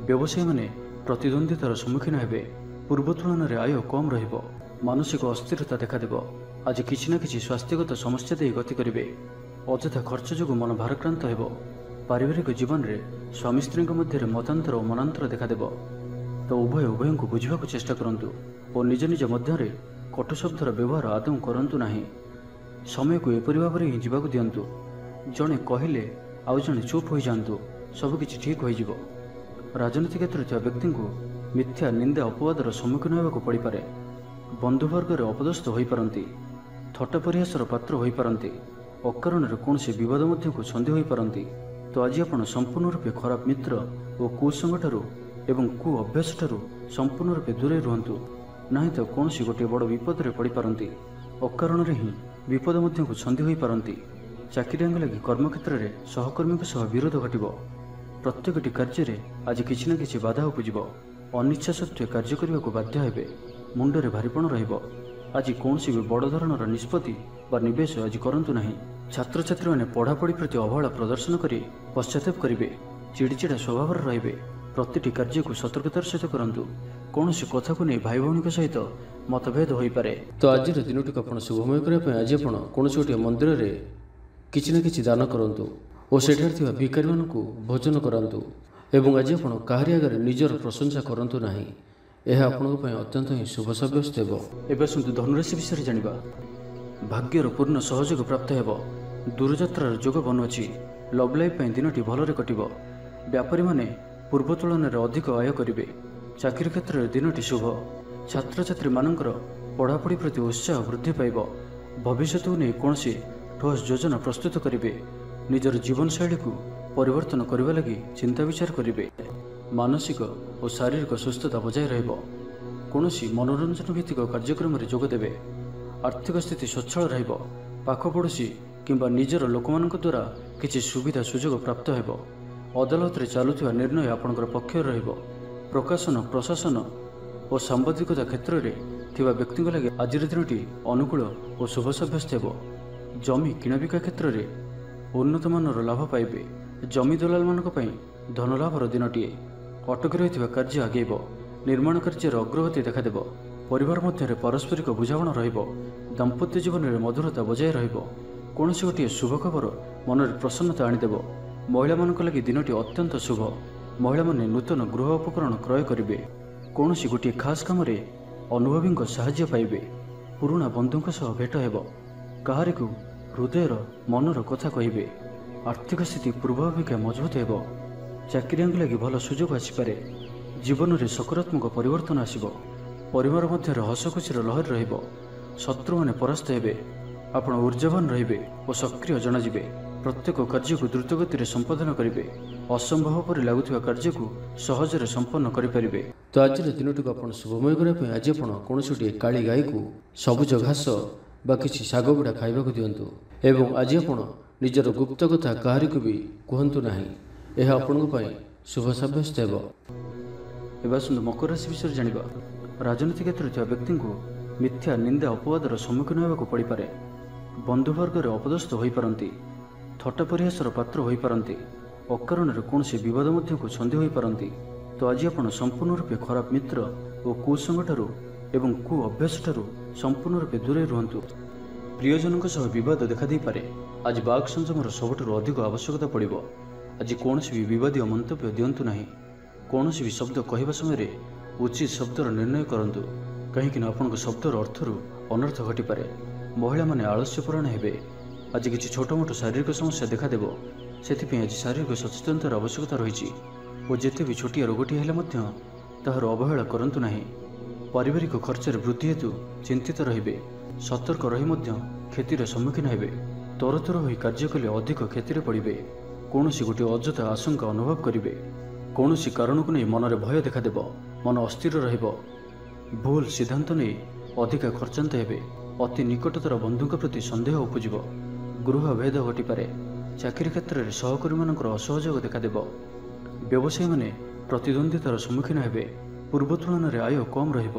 ବ୍ୟବସାୟୀମାନେ ପ୍ରତିଦ୍ୱନ୍ଦ୍ୱିତାର ସମ୍ମୁଖୀନ ହେବେ। ପୂର୍ବ ତୁଳନାରେ ଆୟ କମ୍ ରହିବ। ମାନସିକ ଅସ୍ଥିରତା ଦେଖାଦେବ। ଆଜି କିଛି ନା କିଛି ସ୍ୱାସ୍ଥ୍ୟଗତ ସମସ୍ୟା ଦେଇ ଗତି କରିବେ। ଅଯଥା ଖର୍ଚ୍ଚ ଯୋଗୁଁ ମନ ଭାରାକ୍ରାନ୍ତ ହେବ। ପାରିବାରିକ ଜୀବନରେ ସ୍ୱାମୀ ସ୍ତ୍ରୀଙ୍କ ମଧ୍ୟରେ ମତାନ୍ତର ଓ ମନାନ୍ତର ଦେଖାଦେବ। ତ ଉଭୟଙ୍କୁ ବୁଝିବାକୁ ଚେଷ୍ଟା କରନ୍ତୁ ଓ ନିଜ ନିଜ ମଧ୍ୟରେ କଟୁ ଶବ୍ଦର ବ୍ୟବହାର ଆଦୌ କରନ୍ତୁ ନାହିଁ। ସମୟକୁ ଏପରି ଭାବରେ ହିଁ ଯିବାକୁ ଦିଅନ୍ତୁ। ଜଣେ କହିଲେ ଆଉ ଜଣେ ଚୁପ୍ ହୋଇଯାଆନ୍ତୁ, ସବୁକିଛି ଠିକ୍ ହୋଇଯିବ। ରାଜନୀତି କ୍ଷେତ୍ରରେ ଥିବା ବ୍ୟକ୍ତିଙ୍କୁ ମିଥ୍ୟା ନିନ୍ଦା ଅପବାଦର ସମ୍ମୁଖୀନ ହେବାକୁ ପଡ଼ିପାରେ। ବନ୍ଧୁବର୍ଗରେ ଅପଦସ୍ଥ ହୋଇପାରନ୍ତି। ଥଟ୍ଟା ପରିହାସର ପାତ୍ର ହୋଇପାରନ୍ତି। ଅକାରଣରେ କୌଣସି ବିବାଦ ମଧ୍ୟକୁ ଛନ୍ଦି ହୋଇପାରନ୍ତି। ତ ଆଜି ଆପଣ ସମ୍ପୂର୍ଣ୍ଣ ରୂପେ ଖରାପ ମିତ୍ର ଓ କୁସଙ୍ଗଠାରୁ ଏବଂ କୁ ଅଭ୍ୟାସଠାରୁ ସମ୍ପୂର୍ଣ୍ଣ ରୂପେ ଦୂରେଇ ରୁହନ୍ତୁ। ନାହିଁ ତ କୌଣସି ଗୋଟିଏ ବଡ଼ ବିପଦରେ ପଡ଼ିପାରନ୍ତି। ଅକାରଣରେ ହିଁ ବିପଦ ମଧ୍ୟକୁ ଛନ୍ଦି ହୋଇପାରନ୍ତି। ଚାକିରିଆଙ୍କ ଲାଗି କର୍ମକ୍ଷେତ୍ରରେ ସହକର୍ମୀଙ୍କ ସହ ବିରୋଧ ଘଟିବ। ପ୍ରତ୍ୟେକଟି କାର୍ଯ୍ୟରେ ଆଜି କିଛି ନା କିଛି ବାଧା ଉପୁଜିବ। ଅନିଚ୍ଛା ସତ୍ତ୍ୱେ କାର୍ଯ୍ୟ କରିବାକୁ ବାଧ୍ୟ ହେବେ। ମୁଣ୍ଡରେ ଭାରିପଣ ରହିବ। ଆଜି କୌଣସି ବି ବଡ଼ ଧରଣର ନିଷ୍ପତ୍ତି ବା ନିବେଶ ଆଜି କରନ୍ତୁ ନାହିଁ। ଛାତ୍ରଛାତ୍ରୀମାନେ ପଢ଼ାପଢ଼ି ପ୍ରତି ଅବହେଳା ପ୍ରଦର୍ଶନ କରି ପଶ୍ଚାତାପ କରିବେ। ଚିଡ଼ିଚିଡ଼ା ସ୍ୱଭାବର ରହିବେ। ପ୍ରତିଟି କାର୍ଯ୍ୟକୁ ସତର୍କତାର ସହିତ କରନ୍ତୁ। କୌଣସି କଥାକୁ ନେଇ ଭାଇ ଭଉଣୀଙ୍କ ସହିତ ମତଭେଦ ହୋଇପାରେ। ତ ଆଜିର ଦିନଟିକୁ ଆପଣ ଶୁଭମୟ କରିବା ପାଇଁ ଆଜି ଆପଣ କୌଣସି ଗୋଟିଏ ମନ୍ଦିରରେ କିଛି ନା କିଛି ଦାନ କରନ୍ତୁ ଓ ସେଠାରେ ଥିବା ଭିକାରୀମାନଙ୍କୁ ଭୋଜନ କରାନ୍ତୁ। ଏବଂ ଆଜି ଆପଣ କାହାରି ଆଗରେ ନିଜର ପ୍ରଶଂସା କରନ୍ତୁ ନାହିଁ। ଏହା ଆପଣଙ୍କ ପାଇଁ ଅତ୍ୟନ୍ତ ହିଁ ଶୁଭ ସାବ୍ୟସ୍ତ ହେବ। ଏବେ ଆସନ୍ତୁ ଧନୁରାଶି ବିଷୟରେ ଜାଣିବା। ଭାଗ୍ୟର ପୂର୍ଣ୍ଣ ସହଯୋଗ ପ୍ରାପ୍ତ ହେବ। ଦୂରଯାତ୍ରାର ଯୋଗ ବନୁଅଛି। ଲଭ୍ ଲାଇଫ୍ ପାଇଁ ଦିନଟି ଭଲରେ କଟିବ। ବ୍ୟାପାରୀମାନେ ପୂର୍ବ ତୁଳନାରେ ଅଧିକ ଆୟ କରିବେ। ଚାକିରି କ୍ଷେତ୍ରରେ ଦିନଟି ଶୁଭ। ଛାତ୍ରଛାତ୍ରୀମାନଙ୍କର ପଢ଼ାପଢ଼ି ପ୍ରତି ଉତ୍ସାହ ବୃଦ୍ଧି ପାଇବ। ଭବିଷ୍ୟତକୁ ନେଇ କୌଣସି ଠୋସ୍ ଯୋଜନା ପ୍ରସ୍ତୁତ କରିବେ। ନିଜର ଜୀବନଶୈଳୀକୁ ପରିବର୍ତ୍ତନ କରିବା ଲାଗି ଚିନ୍ତା ବିଚାର କରିବେ। ମାନସିକ ଓ ଶାରୀରିକ ସୁସ୍ଥତା ବଜାୟ ରହିବ। କୌଣସି ମନୋରଞ୍ଜନ ଭିତ୍ତିକ କାର୍ଯ୍ୟକ୍ରମରେ ଯୋଗ ଦେବେ। ଆର୍ଥିକ ସ୍ଥିତି ସ୍ୱଚ୍ଛଳ ରହିବ। ପାଖ ପଡ଼ୋଶୀ କିମ୍ବା ନିଜର ଲୋକମାନଙ୍କ ଦ୍ୱାରା କିଛି ସୁବିଧା ସୁଯୋଗ ପ୍ରାପ୍ତ ହେବ। ଅଦାଲତରେ ଚାଲୁଥିବା ନିର୍ଣ୍ଣୟ ଆପଣଙ୍କର ପକ୍ଷରେ ରହିବ। ପ୍ରକାଶନ, ପ୍ରଶାସନ ଓ ସାମ୍ବାଦିକତା କ୍ଷେତ୍ରରେ ଥିବା ବ୍ୟକ୍ତିଙ୍କ ଲାଗି ଆଜିର ଦିନଟି ଅନୁକୂଳ ଓ ଶୁଭ ସାବ୍ୟସ୍ତ ହେବ। ଜମି କିଣାବିକା କ୍ଷେତ୍ରରେ ଉନ୍ନତମାନର ଲାଭ ପାଇବେ। ଜମି ଦଲାଲମାନଙ୍କ ପାଇଁ ଧନଲାଭର ଦିନଟିଏ। ଅଟକି ରହିଥିବା କାର୍ଯ୍ୟ ଆଗେଇବ। ନିର୍ମାଣ କାର୍ଯ୍ୟରେ ଅଗ୍ରଗତି ଦେଖାଦେବ। ପରିବାର ମଧ୍ୟରେ ପାରସ୍ପରିକ ବୁଝାମଣା ରହିବ। ଦାମ୍ପତ୍ୟ ଜୀବନରେ ମଧୁରତା ବଜାୟ ରହିବ। କୌଣସି ଗୋଟିଏ ଶୁଭ ଖବର ମନରେ ପ୍ରସନ୍ନତା ଆଣିଦେବ। ମହିଳାମାନଙ୍କ ଲାଗି ଦିନଟି ଅତ୍ୟନ୍ତ ଶୁଭ। ମହିଳାମାନେ ନୂତନ ଗୃହ ଉପକରଣ କ୍ରୟ କରିବେ। କୌଣସି ଗୋଟିଏ ଖାସ୍ କାମରେ ଅନୁଭବୀଙ୍କ ସାହାଯ୍ୟ ପାଇବେ। ପୁରୁଣା ବନ୍ଧୁଙ୍କ ସହ ଭେଟ ହେବ। କାହାରିକୁ ହୃଦୟର ମନର କଥା କହିବେ। ଆର୍ଥିକ ସ୍ଥିତି ପୂର୍ବ ଅପେକ୍ଷା ମଜବୁତ ହେବ। ଚାକିରିଆଙ୍କ ଲାଗି ଭଲ ସୁଯୋଗ ଆସିପାରେ। ଜୀବନରେ ସକାରାତ୍ମକ ପରିବର୍ତ୍ତନ ଆସିବ। ପରିବାର ମଧ୍ୟରେ ହସଖୁସିର ଲହରୀ ରହିବ। ଶତ୍ରୁମାନେ ପରାସ୍ତ ହେବେ। ଆପଣ ଊର୍ଜାବାନ ରହିବେ ଓ ସକ୍ରିୟ ଜଣାଯିବେ। ପ୍ରତ୍ୟେକ କାର୍ଯ୍ୟକୁ ଦ୍ରୁତଗତିରେ ସମ୍ପାଦନ କରିବେ। ଅସମ୍ଭବ ପରି ଲାଗୁଥିବା କାର୍ଯ୍ୟକୁ ସହଜରେ ସମ୍ପନ୍ନ କରିପାରିବେ। ତ ଆଜିର ଦିନଟିକୁ ଆପଣ ଶୁଭମୟ କରିବା ପାଇଁ ଆଜି ଆପଣ କୌଣସି ଗୋଟିଏ କାଳି ଗାଈକୁ ସବୁଜ ଘାସ ବା କିଛି ଶାଗ ବିଡ଼ା ଖାଇବାକୁ ଦିଅନ୍ତୁ। ଏବଂ ଆଜି ଆପଣ ନିଜର ଗୁପ୍ତ କଥା କାହାରିକୁ ବି କୁହନ୍ତୁ ନାହିଁ। ଏହା ଆପଣଙ୍କ ପାଇଁ ଶୁଭ ସାବ୍ୟସ୍ତ ହେବ। ଏବେ ଆସନ୍ତୁ ମକର ରାଶି ବିଷୟରେ ଜାଣିବା। ରାଜନୀତି କ୍ଷେତ୍ରରେ ଥିବା ବ୍ୟକ୍ତିଙ୍କୁ ମିଥ୍ୟା ନିନ୍ଦା ଅପବାଦର ସମ୍ମୁଖୀନ ହେବାକୁ ପଡ଼ିପାରେ। ବନ୍ଧୁବର୍ଗରେ ଅପଦସ୍ଥ ହୋଇପାରନ୍ତି। ଥଟ୍ଟା ପରିହାସର ପାତ୍ର ହୋଇପାରନ୍ତି। ଅକାରଣରେ କୌଣସି ବିବାଦ ମଧ୍ୟକୁ ଛନ୍ଦି ହୋଇପାରନ୍ତି। ତ ଆଜି ଆପଣ ସମ୍ପୂର୍ଣ୍ଣ ରୂପେ ଖରାପ ମିତ୍ର ଓ କୁସଙ୍ଗଠାରୁ ଏବଂ କୁ ଅଭ୍ୟାସଠାରୁ ସମ୍ପୂର୍ଣ୍ଣ ରୂପେ ଦୂରେଇ ରୁହନ୍ତୁ। ପ୍ରିୟଜନଙ୍କ ସହ ବିବାଦ ଦେଖାଦେଇପାରେ। ଆଜି ବାକ୍ ସଂଯମର ସବୁଠାରୁ ଅଧିକ ଆବଶ୍ୟକତା ପଡ଼ିବ। ଆଜି କୌଣସି ବି ବିବାଦୀୟ ମନ୍ତବ୍ୟ ଦିଅନ୍ତୁ ନାହିଁ। କୌଣସି ବି ଶବ୍ଦ କହିବା ସମୟରେ ଉଚିତ ଶବ୍ଦର ନିର୍ଣ୍ଣୟ କରନ୍ତୁ, କାହିଁକି ନା ଆପଣଙ୍କ ଶବ୍ଦର ଅର୍ଥରୁ ଅନର୍ଥ ଘଟିପାରେ। ମହିଳାମାନେ ଆଳସ୍ୟପରାୟଣ ହେବେ। ଆଜି କିଛି ଛୋଟମୋଟ ଶାରୀରିକ ସମସ୍ୟା ଦେଖାଦେବ। ସେଥିପାଇଁ ଆଜି ଶାରୀରିକ ସଚେତନତାର ଆବଶ୍ୟକତା ରହିଛି ଓ ଯେତେ ବି ଛୋଟିଆ ରୋଗଟିଏ ହେଲେ ମଧ୍ୟ ତାହାର ଅବହେଳା କରନ୍ତୁ ନାହିଁ। ପାରିବାରିକ ଖର୍ଚ୍ଚରେ ବୃଦ୍ଧି ହେତୁ ଚିନ୍ତିତ ରହିବେ। ସତର୍କ ରହି ମଧ୍ୟ କ୍ଷତିର ସମ୍ମୁଖୀନ ହେବେ। ତରତର ହୋଇ କାର୍ଯ୍ୟ କଲେ ଅଧିକ କ୍ଷତିରେ ପଡ଼ିବେ। କୌଣସି ଗୋଟିଏ ଅଯଥା ଆଶଙ୍କା ଅନୁଭବ କରିବେ। କୌଣସି କାରଣକୁ ନେଇ ମନରେ ଭୟ ଦେଖାଦେବ। ମନ ଅସ୍ଥିର ରହିବ। ଭୁଲ ସିଦ୍ଧାନ୍ତ ନେଇ ଅଧିକା ଖର୍ଚ୍ଚାନ୍ତ ହେବେ। ଅତି ନିକଟତର ବନ୍ଧୁଙ୍କ ପ୍ରତି ସନ୍ଦେହ ଉପୁଜିବ। ଗୃହ ଭେଦ ଘଟିପାରେ। ଚାକିରି କ୍ଷେତ୍ରରେ ସହକର୍ମୀମାନଙ୍କର ଅସହଯୋଗ ଦେଖାଦେବ। ବ୍ୟବସାୟୀମାନେ ପ୍ରତିଦ୍ୱନ୍ଦ୍ୱିତାର ସମ୍ମୁଖୀନ ହେବେ। ପୂର୍ବ ତୁଳନାରେ ଆୟ କମ୍ ରହିବ।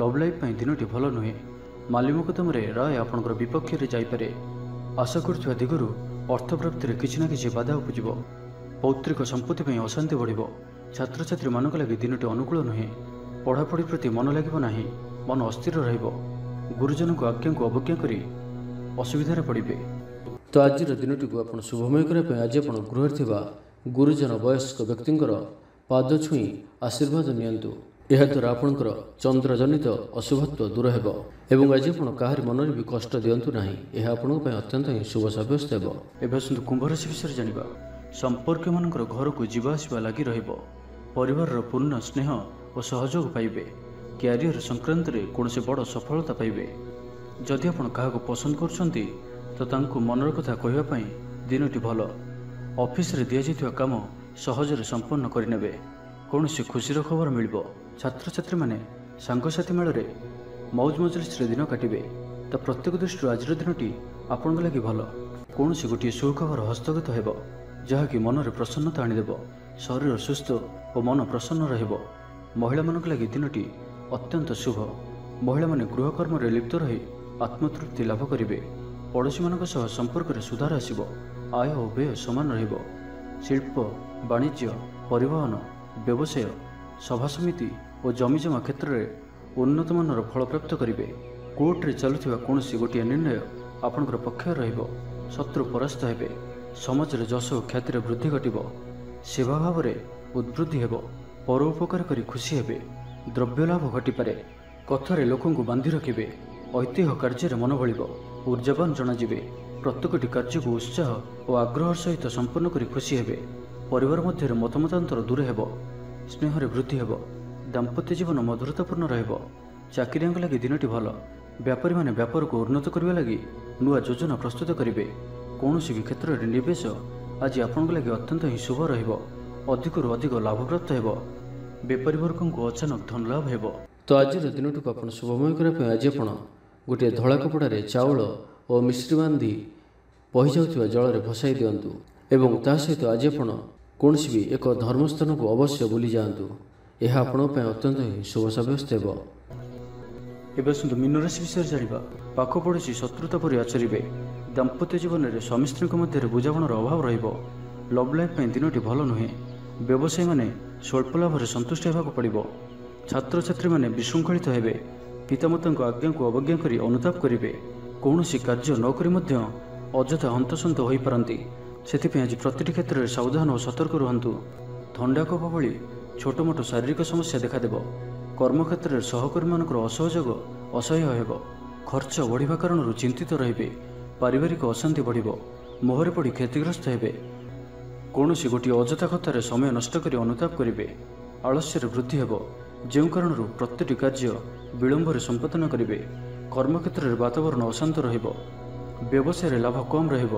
ଲଭ୍ ଲାଇଫ୍ ପାଇଁ ଦିନଟି ଭଲ ନୁହେଁ। ମାଲି ମକଦ୍ଦମାରେ ରାୟ ଆପଣଙ୍କର ବିପକ୍ଷରେ ଯାଇପାରେ। ଆଶା କରୁଥିବା ଦିଗରୁ ଅର୍ଥ ପ୍ରାପ୍ତିରେ କିଛି ନା କିଛି ବାଧା ଉପୁଜିବ। ପୌତ୍ରିକ ସମ୍ପତ୍ତି ପାଇଁ ଅଶାନ୍ତି ବଢ଼ିବ। ଛାତ୍ରଛାତ୍ରୀମାନଙ୍କ ଲାଗି ଦିନଟି ଅନୁକୂଳ ନୁହେଁ। ପଢ଼ାପଢ଼ି ପ୍ରତି ମନ ଲାଗିବ ନାହିଁ, ମନ ଅସ୍ଥିର ରହିବ। ଗୁରୁଜନଙ୍କ ଆଜ୍ଞାକୁ ଅବଜ୍ଞା କରି ଅସୁବିଧାରେ ପଡ଼ିବେ। ତ ଆଜିର ଦିନଟିକୁ ଆପଣ ଶୁଭମୟ କରିବା ପାଇଁ ଆଜି ଆପଣ ଗୃହରେ ଥିବା ଗୁରୁଜନ ବୟସ୍କ ବ୍ୟକ୍ତିଙ୍କର ପାଦ ଛୁଇଁ ଆଶୀର୍ବାଦ ନିଅନ୍ତୁ। ଏହାଦ୍ୱାରା ଆପଣଙ୍କର ଚନ୍ଦ୍ରଜନିତ ଅଶୁଭତ୍ୱ ଦୂର ହେବ ଏବଂ ଆଜି ଆପଣ କାହାରି ମନରେ ବି କଷ୍ଟ ଦିଅନ୍ତୁ ନାହିଁ। ଏହା ଆପଣଙ୍କ ପାଇଁ ଅତ୍ୟନ୍ତ ହିଁ ଶୁଭ ସାବ୍ୟସ୍ତ ହେବ। ଏବେ ଆସନ୍ତୁ କୁମ୍ଭ ରାଶି ବିଷୟରେ ଜାଣିବା। ସମ୍ପର୍କୀୟମାନଙ୍କର ଘରକୁ ଯିବା ଆସିବା ଲାଗି ରହିବ। ପରିବାରର ପୂର୍ଣ୍ଣ ସ୍ନେହ ଓ ସହଯୋଗ ପାଇବେ। କ୍ୟାରିୟର ସଂକ୍ରାନ୍ତରେ କୌଣସି ବଡ଼ ସଫଳତା ପାଇବେ। ଯଦି ଆପଣ କାହାକୁ ପସନ୍ଦ କରୁଛନ୍ତି ତ ତାଙ୍କୁ ମନର କଥା କହିବା ପାଇଁ ଦିନଟି ଭଲ। ଅଫିସରେ ଦିଆଯାଇଥିବା କାମ ସହଜରେ ସମ୍ପନ୍ନ କରିନେବେ। କୌଣସି ଖୁସିର ଖବର ମିଳିବ। ଛାତ୍ରଛାତ୍ରୀମାନେ ସାଙ୍ଗସାଥି ମେଳରେ ମୌଜ ମଜଲିସରେ ଦିନ କାଟିବେ। ତ ପ୍ରତ୍ୟେକ ଦୃଷ୍ଟିରୁ ଆଜିର ଦିନଟି ଆପଣଙ୍କ ଲାଗି ଭଲ। କୌଣସି ଗୋଟିଏ ସୁଖବର ହସ୍ତଗତ ହେବ, ଯାହାକି ମନରେ ପ୍ରସନ୍ନତା ଆଣିଦେବ। ଶରୀର ସୁସ୍ଥ ଓ ମନ ପ୍ରସନ୍ନ ରହିବ। ମହିଳାମାନଙ୍କ ଲାଗି ଦିନଟି ଅତ୍ୟନ୍ତ ଶୁଭ। ମହିଳାମାନେ ଗୃହକର୍ମରେ ଲିପ୍ତ ରହି ଆତ୍ମତୃପ୍ତି ଲାଭ କରିବେ। ପଡ଼ୋଶୀମାନଙ୍କ ସହ ସମ୍ପର୍କରେ ସୁଧାର ଆସିବ। ଆୟ ଓ ବ୍ୟୟ ସମାନ ରହିବ। ଶିଳ୍ପ, ବାଣିଜ୍ୟ, ପରିବହନ, ବ୍ୟବସାୟ, ସଭାସମିତି ଓ ଜମିଜମା କ୍ଷେତ୍ରରେ ଉନ୍ନତମାନର ଫଳପ୍ରାପ୍ତ କରିବେ। କୋର୍ଟରେ ଚାଲୁଥିବା କୌଣସି ଗୋଟିଏ ନିର୍ଣ୍ଣୟ ଆପଣଙ୍କର ପକ୍ଷରେ ରହିବ। ଶତ୍ରୁ ପରାସ୍ତ ହେବେ। ସମାଜରେ ଯଶ ଓ ଖ୍ୟାତିର ବୃଦ୍ଧି ଘଟିବ। ସେବା ଭାବରେ ଉଦ୍ବୃଦ୍ଧି ହେବ। ପରୋପକାର କରି ଖୁସି ହେବେ। ଦ୍ରବ୍ୟ ଲାଭ ଘଟିପାରେ। କଥାରେ ଲୋକଙ୍କୁ ବାନ୍ଧି ରଖିବେ। ଐତିହ୍ୟ କାର୍ଯ୍ୟରେ ମନ ବଳିବ। ଉର୍ଜାବାନ ଜଣାଯିବେ। ପ୍ରତ୍ୟେକଟି କାର୍ଯ୍ୟକୁ ଉତ୍ସାହ ଓ ଆଗ୍ରହ ସହିତ ସମ୍ପନ୍ନ କରି ଖୁସି ହେବେ। ପରିବାର ମଧ୍ୟରେ ମତମତାନ୍ତର ଦୂର ହେବ। ସ୍ନେହରେ ବୃଦ୍ଧି ହେବ। ଦାମ୍ପତ୍ୟ ଜୀବନ ମଧୁରତାପୂର୍ଣ୍ଣ ରହିବ। ଚାକିରିଆଙ୍କ ଲାଗି ଦିନଟି ଭଲ। ବ୍ୟାପାରୀମାନେ ବ୍ୟାପାରକୁ ଉନ୍ନତ କରିବା ଲାଗି ନୂଆ ଯୋଜନା ପ୍ରସ୍ତୁତ କରିବେ। କୌଣସି ବି କ୍ଷେତ୍ରରେ ନିବେଶ ଆଜି ଆପଣଙ୍କ ଲାଗି ଅତ୍ୟନ୍ତ ହିଁ ଶୁଭ ରହିବ। ଅଧିକରୁ ଅଧିକ ଲାଭପ୍ରାପ୍ତ ହେବ। ବେପାରୀ ବର୍ଗଙ୍କୁ ଅଚାନକ ଧନ ଲାଭ ହେବ। ତ ଆଜିର ଦିନଟିକୁ ଆପଣ ଶୁଭମୟ କରିବା ପାଇଁ ଆଜି ଆପଣ ଗୋଟିଏ ଧଳା କପଡ଼ାରେ ଚାଉଳ ଓ ମିଶ୍ରି ବାନ୍ଧି ବହିଯାଉଥିବା ଜଳରେ ଭସାଇ ଦିଅନ୍ତୁ ଏବଂ ତା ସହିତ ଆଜି ଆପଣ କୌଣସି ବି ଏକ ଧର୍ମସ୍ଥାନକୁ ଅବଶ୍ୟ ବୁଲି ଯାଆନ୍ତୁ। ଏହା ଆପଣଙ୍କ ପାଇଁ ଅତ୍ୟନ୍ତ ହିଁ ଶୁଭ ସାବ୍ୟସ୍ତ ହେବ। ଏବେ ଆସନ୍ତୁ ମୀନ ରାଶି ବିଷୟରେ ଜାଣିବା। ପାଖ ପଡ଼ୋଶୀ ଶତ୍ରୁତା ପରି ଆଚରିବେ। ଦାମ୍ପତ୍ୟ ଜୀବନରେ ସ୍ୱାମୀ ସ୍ତ୍ରୀଙ୍କ ମଧ୍ୟରେ ବୁଝାମଣାର ଅଭାବ ରହିବ। ଲଭ୍ ଲାଇଫ୍ ପାଇଁ ଦିନଟି ଭଲ ନୁହେଁ। ବ୍ୟବସାୟୀମାନେ ସ୍ୱଳ୍ପ ଲାଭରେ ସନ୍ତୁଷ୍ଟ ହେବାକୁ ପଡ଼ିବ। ଛାତ୍ରଛାତ୍ରୀମାନେ ବିଶୃଙ୍ଖଳିତ ହେବେ। ପିତାମାତାଙ୍କ ଆଜ୍ଞାକୁ ଅବଜ୍ଞା କରି ଅନୁତାପ କରିବେ। କୌଣସି କାର୍ଯ୍ୟ ନ କରି ମଧ୍ୟ ଅଯଥା ହନ୍ତସନ୍ତ ହୋଇପାରନ୍ତି। ସେଥିପାଇଁ ଆଜି ପ୍ରତିଟି କ୍ଷେତ୍ରରେ ସାବଧାନ ଓ ସତର୍କ ରୁହନ୍ତୁ। ଥଣ୍ଡା କଫ ଭଳି ଛୋଟମୋଟ ଶାରୀରିକ ସମସ୍ୟା ଦେଖାଦେବ। କର୍ମକ୍ଷେତ୍ରରେ ସହକର୍ମୀମାନଙ୍କର ଅସହଯୋଗ ଅସହ୍ୟ ହେବ। ଖର୍ଚ୍ଚ ବଢ଼ିବା କାରଣରୁ ଚିନ୍ତିତ ରହିବେ। ପାରିବାରିକ ଅଶାନ୍ତି ବଢ଼ିବ। ମୋହରେ ପଡ଼ି କ୍ଷତିଗ୍ରସ୍ତ ହେବେ। କୌଣସି ଗୋଟିଏ ଅଯଥା କଥାରେ ସମୟ ନଷ୍ଟ କରି ଅନୁତାପ କରିବେ। ଆଳସ୍ୟରେ ବୃଦ୍ଧି ହେବ, ଯେଉଁ କାରଣରୁ ପ୍ରତିଟି କାର୍ଯ୍ୟ ବିଳମ୍ବରେ ସମ୍ପାଦନ କରିବେ। କର୍ମକ୍ଷେତ୍ରରେ ବାତାବରଣ ଅଶାନ୍ତ ରହିବ। ବ୍ୟବସାୟରେ ଲାଭ କମ୍ ରହିବ।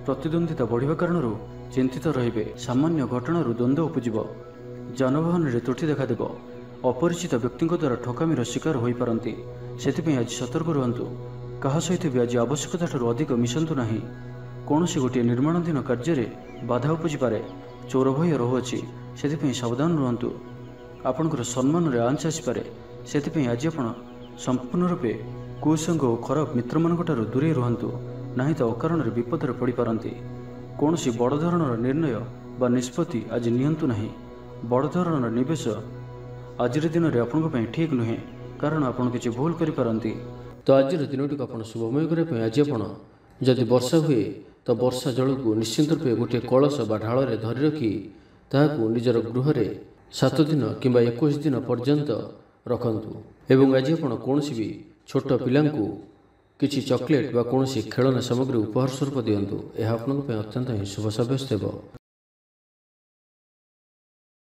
ପ୍ରତିଦ୍ୱନ୍ଦିତା ବଢ଼ିବା କାରଣରୁ ଚିନ୍ତିତ ରହିବେ। ସାମାନ୍ୟ ଘଟଣାରୁ ଦ୍ୱନ୍ଦ୍ୱ ଉପୁଜିବ। ଯାନବାହନରେ ତ୍ରୁଟି ଦେଖାଦେବ। ଅପରିଚିତ ବ୍ୟକ୍ତିଙ୍କ ଦ୍ୱାରା ଠକାମିର ଶିକାର ହୋଇପାରନ୍ତି। ସେଥିପାଇଁ ଆଜି ସତର୍କ ରୁହନ୍ତୁ। କାହା ସହିତ ବି ଆଜି ଆବଶ୍ୟକତାଠାରୁ ଅଧିକ ମିଶନ୍ତୁ ନାହିଁ। କୌଣସି ଗୋଟିଏ ନିର୍ମାଣାଧୀନ କାର୍ଯ୍ୟରେ ବାଧା ଉପୁଜିପାରେ। ଚୋର ଭୟ ରହୁଅଛି, ସେଥିପାଇଁ ସାବଧାନ ରୁହନ୍ତୁ। ଆପଣଙ୍କର ସମ୍ମାନରେ ଆଞ୍ଚ ଆସିପାରେ। ସେଥିପାଇଁ ଆଜି ଆପଣ ସମ୍ପୂର୍ଣ୍ଣ ରୂପେ କୁସଙ୍ଗ ଓ ଖରାପ ମିତ୍ରମାନଙ୍କଠାରୁ ଦୂରେଇ ରୁହନ୍ତୁ, ନାହିଁ ତ ଅକାରଣରେ ବିପଦରେ ପଡ଼ିପାରନ୍ତି। କୌଣସି ବଡ଼ ଧରଣର ନିର୍ଣ୍ଣୟ ବା ନିଷ୍ପତ୍ତି ଆଜି ନିଅନ୍ତୁ ନାହିଁ। ବଡ଼ ଧରଣର ନିବେଶ ଆଜିର ଦିନରେ ଆପଣଙ୍କ ପାଇଁ ଠିକ୍ ନୁହେଁ, କାରଣ ଆପଣ କିଛି ଭୁଲ କରିପାରନ୍ତି। ତ ଆଜିର ଦିନଟିକୁ ଆପଣ ଶୁଭମୟ କରିବା ପାଇଁ ଆଜି ଆପଣ ଯଦି ବର୍ଷା ହୁଏ ତ ବର୍ଷା ଜଳକୁ ନିଶ୍ଚିନ୍ତ ରୂପେ ଗୋଟିଏ କଳସ ବା ଢାଳରେ ଧରି ରଖି ତାହାକୁ ନିଜର ଗୃହରେ 7 ଦିନ କିମ୍ବା 21 ଦିନ ପର୍ଯ୍ୟନ୍ତ ରଖନ୍ତୁ ଏବଂ ଆଜି ଆପଣ କୌଣସି ବି ଛୋଟ ପିଲାଙ୍କୁ କିଛି ଚକୋଲେଟ୍ ବା କୌଣସି ଖେଳନା ସାମଗ୍ରୀ ଉପହାର ସ୍ୱରୂପ ଦିଅନ୍ତୁ। ଏହା ଆପଣଙ୍କ ପାଇଁ ଅତ୍ୟନ୍ତ ହିଁ ଶୁଭ ସାବ୍ୟସ୍ତ ହେବ।